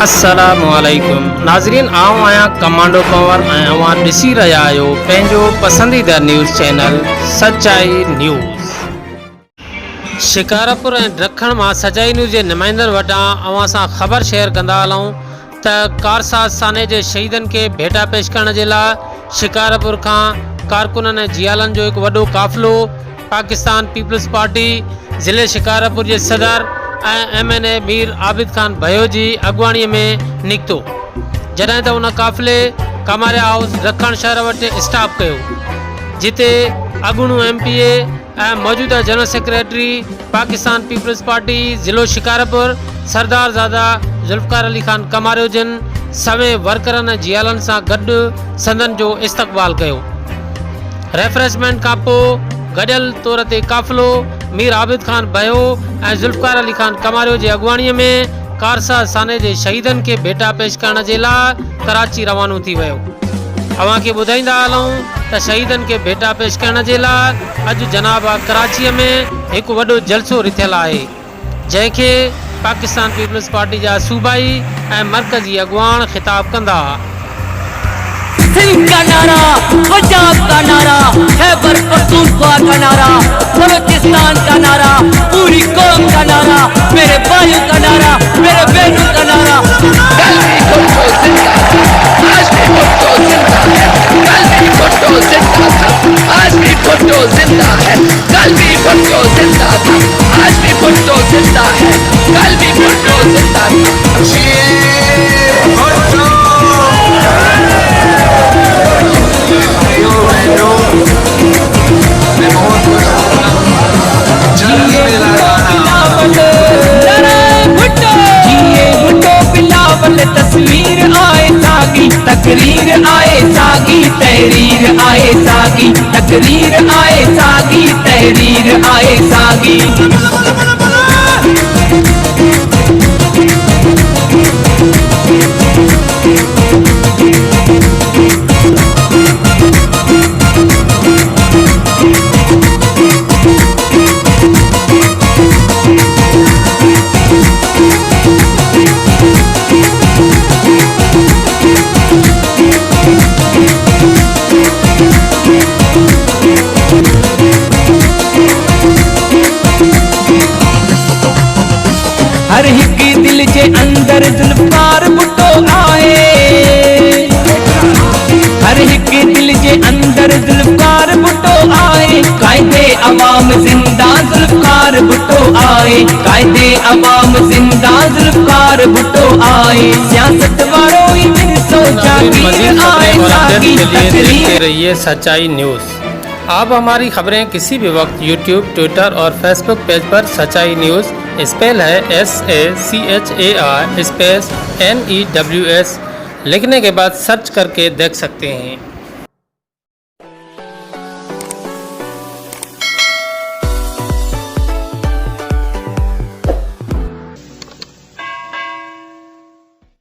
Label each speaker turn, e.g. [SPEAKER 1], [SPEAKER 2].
[SPEAKER 1] अस्सलामुअलैकुम नाज़रीन, आऊं आहियां कमांडो कंवर ऐं अवां ॾिसी रहिया आहियो पंहिंजो पसंदीदा न्यूज़ चैनल सचाई न्यूज़। शिकारपुर ऐं ॾखण मां सचाई न्यूज़ जे नुमाइंदनि वटां अवां सां ख़बर शेयर कंदा हलूं त कारसाज़ साने जे शहीदनि खे भेटा पेश करण जे लाइ शिकारपुर खां कारकुननि ऐं जियालनि जो हिकु वॾो काफ़िलो पाकिस्तान पीपल्स पार्टी ज़िले शिकारपुर जे सदर MNA मीर आबिद खान भयो जी अॻुवाणीअ में निकितो, जॾहिं त उन काफ़िले कमारिया हाउस ॾखण शहर वटि स्टॉप कयो, जिते अॻूणो MPA ऐं मौजूदा जनरल सेक्रेटरी पाकिस्तान पीपल्स पार्टी ज़िलो शिकारपुर सरदार ज़ादा ज़ुल्फ़कार अली खान कमारियो जिन सवें वर्करनि ऐं जियालनि सां गॾु संदन जो इस्तक़बाल कयो। रेफ्रेशमेंट खां पोइ गॾियल तौर ते काफ़िलो मीर आबिद खान भयो ऐं ज़ुल्फ़कार अली खान कमारियो जे अॻुवाणीअ में कारसाज़ साने जे शहीदनि खे भेटा पेश करण जे लाइ कराची रवानो थी वियो। अव्हां खे ॿुधाईंदा हलूं त शहीदनि खे भेटा पेश करण जे लाइ अॼु जनाब कराचीअ में हिकु वॾो जलसो रिथियल आहे, जंहिंखे पाकिस्तान पीपल्स पार्टी जा सूबाई ऐं मरकज़ी अॻुवान ख़िताब कंदा।
[SPEAKER 2] सिंध का नारा, पंजाब का नारा, खैबर पख्तूनख्वा का नारा, बलूचिस्तान का नारा, पूरी कौम का नारा, मेरे भाइयों का नारा, मेरे बहनों का नारा।
[SPEAKER 3] कल भी भुट्टो जिंदा था, आज भी भुट्टो जिंदा है। कल भी भुट्टो जिंदा था, आज भी भुट्टो जिंदा है। कल भी भुट्टो जिंदा था, आज भी भुट्टो जिंदा है। कल भी भुट्टो जिंदा
[SPEAKER 2] तस्वीर आए सागी, तकरीर आए सागी, तहरीर आए सागी, तकरीर आए सागी, तहरीर आए सागी। हर हिक दिल जे अंदर ज़ुल्फ़कार भुट्टो आए, हर हिक दिल जे अंदर ज़ुल्फ़कार भुट्टो आए। कायदे अवाम जिंदा ज़ुल्फ़कार भुट्टो आए, कायदे अवाम जिंदा ज़ुल्फ़कार भुट्टो आए। सियासत वालों ही सोचा कि
[SPEAKER 1] देखते रहिए सच्चाई न्यूज़। आप हमारी खबरें किसी भी वक्त YouTube, ट्विटर और फेसबुक पेज पर सच्चाई न्यूज़ स्पेल है SACHAI स्पेस NEWS लिखने के बाद सर्च करके देख सकते हैं।